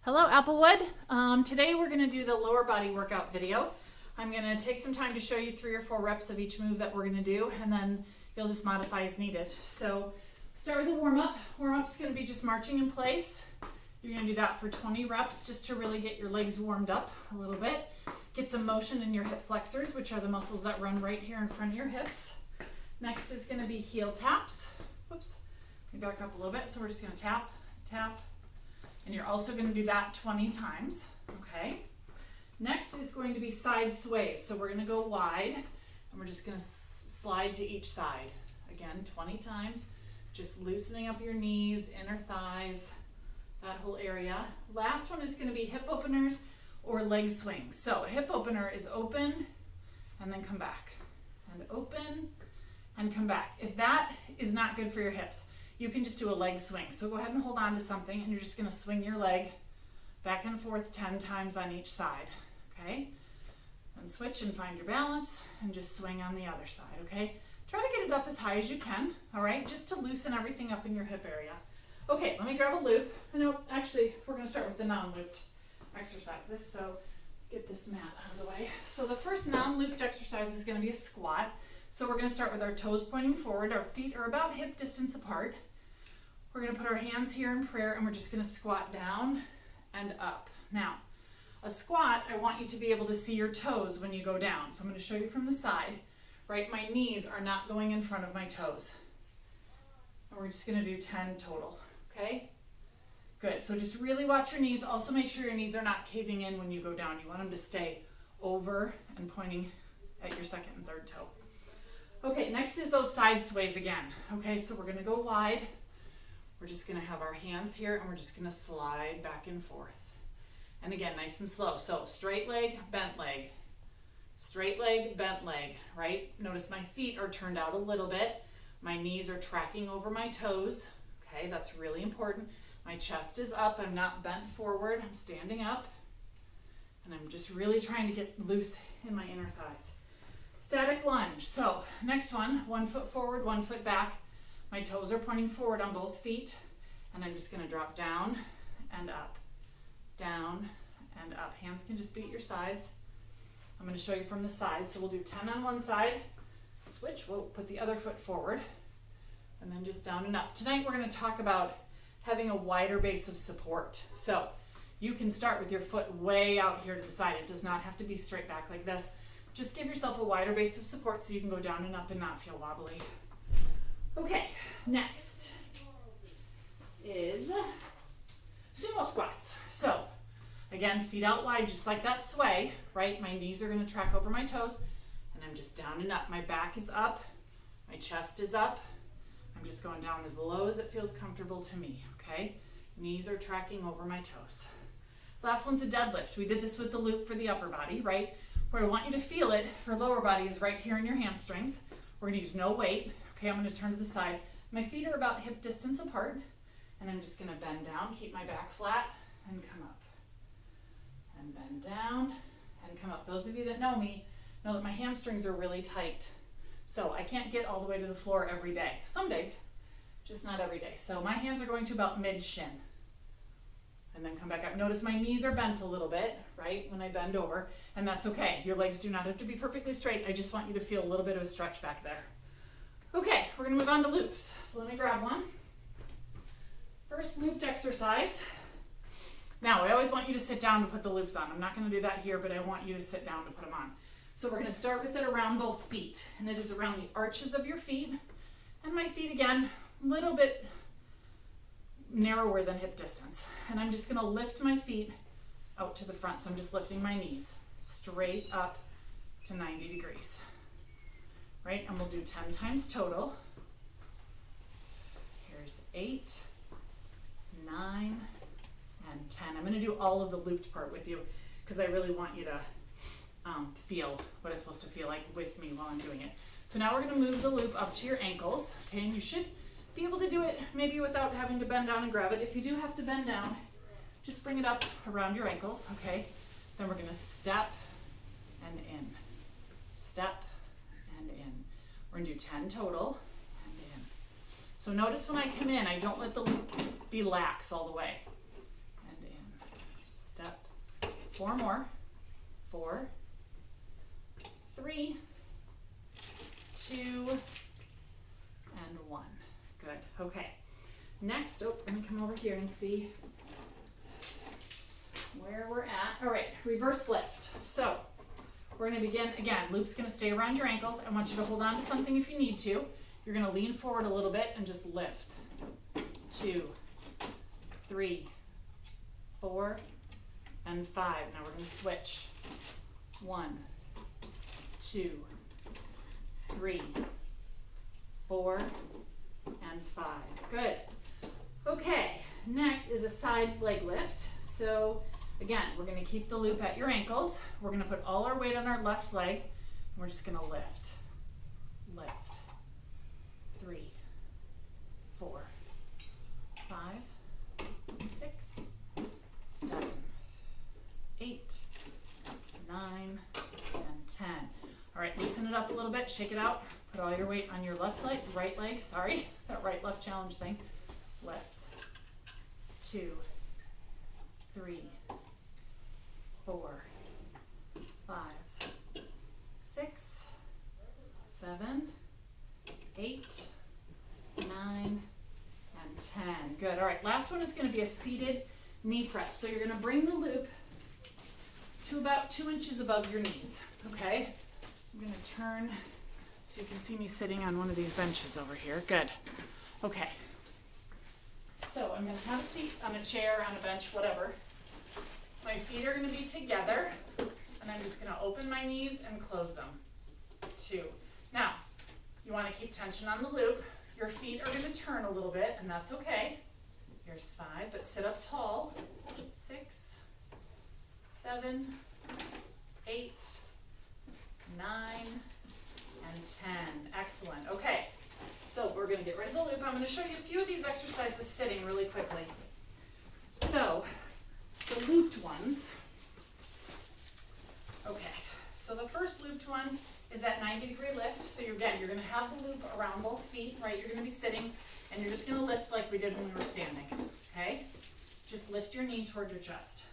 Hello, Applewood. Today we're going to do the lower body workout video. I'm going to take some time to show you 3 or 4 reps of each move that we're going to do, and then you'll just modify as needed. So start with a warm-up. Warm-up's going to be just marching in place. You're going to do that for 20 reps just to really get your legs warmed up a little bit. Get some motion in your hip flexors, which are the muscles that run right here in front of your hips. Next is going to be heel taps. Whoops. Let me back up a little bit. So we're just going to tap, tap. And you're also going to do that 20 times, okay? Next is going to be side sways. So we're going to go wide, and we're just going to slide to each side. Again, 20 times, just loosening up your knees, inner thighs, that whole area. Last one is going to be hip openers or leg swings. So a hip opener is open and then come back, and open and come back. If that is not good for your hips, you can just do a leg swing. So go ahead and hold on to something, and you're just going to swing your leg back and forth 10 times on each side, okay? Then switch and find your balance and just swing on the other side, okay? Try to get it up as high as you can, all right? Just to loosen everything up in your hip area. Okay, let me grab a loop. No, actually, we're going to start with the non-looped exercises. So get this mat out of the way. So the first non-looped exercise is going to be a squat. So we're going to start with our toes pointing forward. Our feet are about hip distance apart. We're going to put our hands here in prayer, and we're just going to squat down and up. Now, a squat, I want you to be able to see your toes when you go down. So I'm going to show you from the side, right? My knees are not going in front of my toes. And we're just going to do 10 total, okay? Good. So just really watch your knees. Also make sure your knees are not caving in when you go down. You want them to stay over and pointing at your second and third toe. Okay, next is those side sways again. Okay, so we're going to go wide. We're just going to have our hands here, and we're just going to slide back and forth. And again, nice and slow. So straight leg, bent leg. Straight leg, bent leg, right? Notice my feet are turned out a little bit. My knees are tracking over my toes. Okay, that's really important. My chest is up. I'm not bent forward. I'm standing up. And I'm just really trying to get loose in my inner thighs. Static lunge. So next one foot forward, 1 foot back. My toes are pointing forward on both feet, and I'm just going to drop down and up, down and up. Hands can just be at your sides. I'm going to show you from the side. So we'll do 10 on one side, switch, we'll put the other foot forward, and then just down and up. Tonight we're going to talk about having a wider base of support. So you can start with your foot way out here to the side. It does not have to be straight back like this. Just give yourself a wider base of support so you can go down and up and not feel wobbly. Okay, next is sumo squats. So again, feet out wide, just like that sway, right? My knees are going to track over my toes, and I'm just down and up. My back is up, my chest is up. I'm just going down as low as it feels comfortable to me, okay? Knees are tracking over my toes. Last one's a deadlift. We did this with the loop for the upper body, right? Where I want you to feel it for lower body is right here in your hamstrings. We're going to use no weight. Okay, I'm going to turn to the side. My feet are about hip distance apart, and I'm just going to bend down, keep my back flat, and come up. And bend down and come up. Those of you that know me know that my hamstrings are really tight. So I can't get all the way to the floor every day. Some days, just not every day. So my hands are going to about mid-shin. And then come back up. Notice my knees are bent a little bit, right, when I bend over, and that's okay. Your legs do not have to be perfectly straight. I just want you to feel a little bit of a stretch back there. Okay, we're going to move on to loops. So let me grab one. First looped exercise. Now, I always want you to sit down to put the loops on. I'm not going to do that here, but I want you to sit down to put them on. So we're going to start with it around both feet, and it is around the arches of your feet. And my feet, again, a little bit narrower than hip distance. And I'm just going to lift my feet out to the front. So I'm just lifting my knees straight up to 90 degrees. Right? And we'll do 10 times total. Here's 8, 9, and 10. I'm going to do all of the looped part with you because I really want you to feel what it's supposed to feel like with me while I'm doing it. So now we're going to move the loop up to your ankles. Okay, and you should be able to do it maybe without having to bend down and grab it. If you do have to bend down, just bring it up around your ankles, okay? Then we're going to step and in. Step and in. We're going to do 10 total and in. So notice when I come in, I don't let the loop be lax all the way. And in. 4 more. 4, 3, 2, and 1. Good. Okay. Next, let me come over here and see where we're at. All right, reverse lift. So we're going to begin, again, loop's going to stay around your ankles. I want you to hold on to something if you need to. You're going to lean forward a little bit and just lift. 2, 3, 4, and 5. Now we're going to switch. 1, 2, 3, 4, and 5. Good. Okay, next is a side leg lift. So again, we're going to keep the loop at your ankles. We're going to put all our weight on our left leg, and we're just going to lift. Lift. 3, 4, 5, 6, 7, 8, 9, and 10. All right, loosen it up a little bit, shake it out. Put all your weight on your right leg, sorry, that right left challenge thing. Lift. 2, 3, 4, 5, 6, 7, 8, 9, and 10. Good. All right, last one is going to be a seated knee press. So you're going to bring the loop to about 2 inches above your knees. Okay? I'm going to turn so you can see me sitting on one of these benches over here. Good. Okay. So I'm going to have a seat on a chair, on a bench, whatever. My feet are going to be together, and I'm just going to open my knees and close them. 2. Now, you want to keep tension on the loop. Your feet are going to turn a little bit, and that's okay. Here's 5, but sit up tall. 6, 7, 8, 9, and 10. Excellent. Okay, so we're going to get rid of the loop. I'm going to show you a few of these exercises sitting really quickly. So, the looped ones. Okay, so the first looped one is that 90-degree lift. So you're going to have the loop around both feet, right? You're going to be sitting, and you're just going to lift like we did when we were standing, okay? Just lift your knee toward your chest.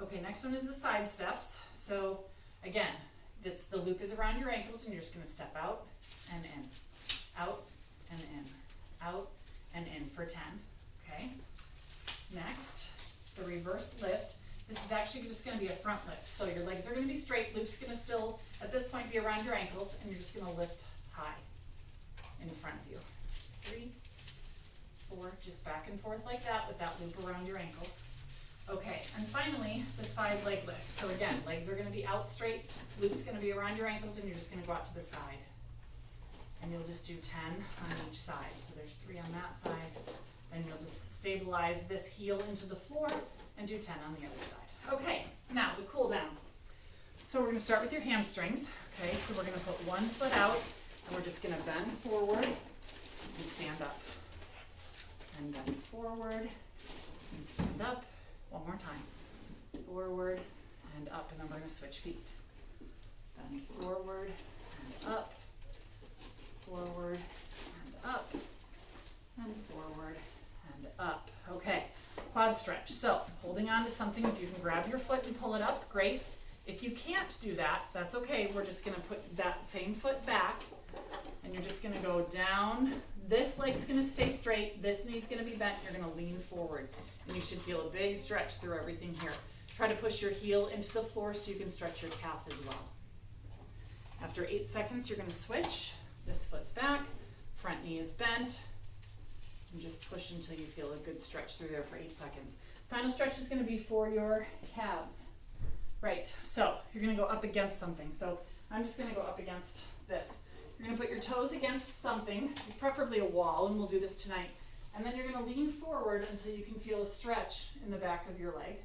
Okay, next one is the side steps. So again, the loop is around your ankles, and you're just going to step out and in, out and in, out and in for 10, okay? Next, the reverse lift. This is actually just going to be a front lift. So your legs are going to be straight, loop's going to still, at this point, be around your ankles, and you're just going to lift high in front of you. 3, 4, just back and forth like that with that loop around your ankles. Okay, and finally, the side leg lift. So again, legs are going to be out straight, loop's going to be around your ankles, and you're just going to go out to the side. And you'll just do 10 on each side. So there's 3 on that side. Then you'll just stabilize this heel into the floor and do 10 on the other side. Okay, now the cool down. So we're going to start with your hamstrings. Okay, so we're going to put one foot out, and we're just going to bend forward and stand up. And bend forward and stand up. One more time. Forward and up, and then we're going to switch feet. Bend forward and up. Forward and up. And forward and up. Okay, quad stretch. So holding on to something, if you can grab your foot and pull it up, great. If you can't do that, that's okay. We're just going to put that same foot back, and you're just going to go down. This leg's going to stay straight. This knee's going to be bent. You're going to lean forward, and you should feel a big stretch through everything here. Try to push your heel into the floor so you can stretch your calf as well. After 8 seconds, you're going to switch. This foot's back, front knee is bent, and just push until you feel a good stretch through there for 8 seconds. Final stretch is going to be for your calves. Right, so you're going to go up against something. So I'm just going to go up against this. You're going to put your toes against something, preferably a wall, and we'll do this tonight. And then you're going to lean forward until you can feel a stretch in the back of your leg.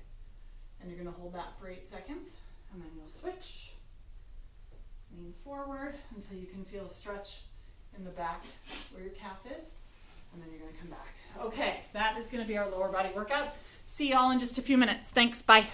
And you're going to hold that for 8 seconds, and then you'll switch. Lean forward until you can feel a stretch in the back where your calf is, and then you're going to come back. Okay, that is going to be our lower body workout. See y'all in just a few minutes. Thanks, bye.